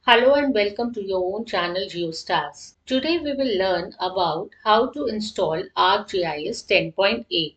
Hello and welcome to your own channel GeoStars. Today we will learn about how to install ArcGIS 10.8.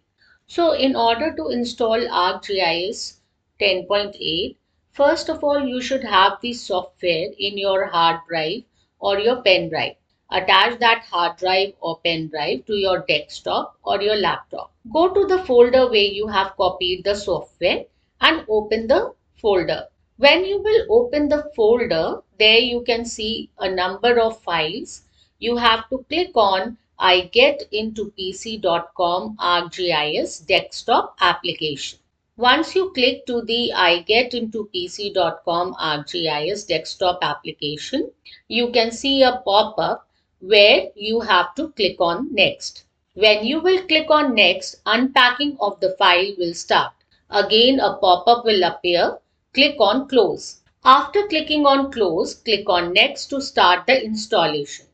So in order to install ArcGIS 10.8, first of all you should have the software in your hard drive or your pen drive. Attach that hard drive or pen drive to your desktop or your laptop. Go to the folder where you have copied the software and open the folder. When you will open the folder, there you can see a number of files. You have to click on I get into pc.com ArcGIS desktop application. Once you click to the I get into pc.com ArcGIS desktop application, you can see a pop-up where you have to click on next. When you will click on next, unpacking of the file will start. Again, a pop-up will appear. Click on close. After clicking on close, click on next to start the installation.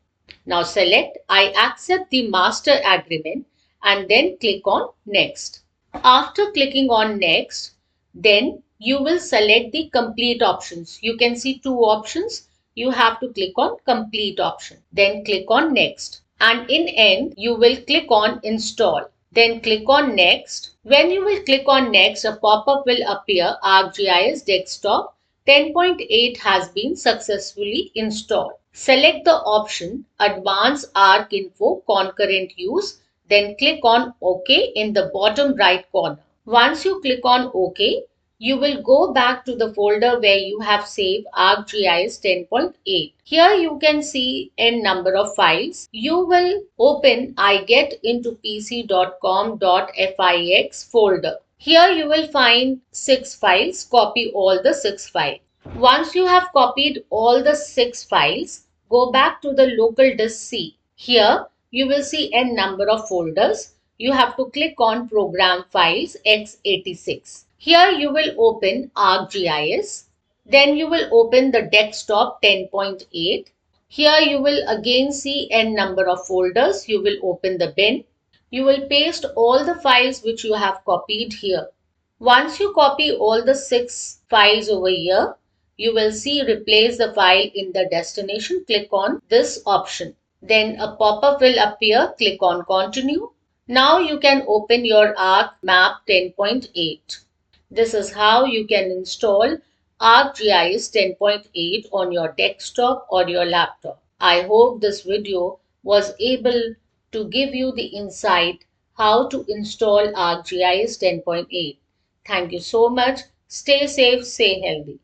Now select I accept the master agreement and then click on next. After clicking on next, then you will select the complete options. You can see two options. You have to click on complete option. Then click on next. And in end, you will click on install. Then click on next. When you will click on next, a pop-up will appear ArcGIS Desktop 10.8 has been successfully installed. Select the option Advanced Arc Info Concurrent Use, then click on OK in the bottom right corner. Once you click on OK, you will go back to the folder where you have saved ArcGIS 10.8. Here you can see n number of files. You will open I get into pc.com.fix folder. Here you will find 6 files. Copy all the 6 files. Once you have copied all the 6 files, go back to the local disk C. Here you will see n number of folders. You have to click on Program Files x86. Here you will open ArcGIS. Then you will open the desktop 10.8. Here you will again see n number of folders. You will open the bin. You will paste all the files which you have copied here. Once you copy all the 6 files over here, you will see replace the file in the destination. Click on this option. Then a pop-up will appear. Click on continue. Now you can open your ArcMap 10.8. This is how you can install ArcGIS 10.8 on your desktop or your laptop. I hope this video was able to give you the insight how to install ArcGIS 10.8. Thank you so much. Stay safe, stay healthy.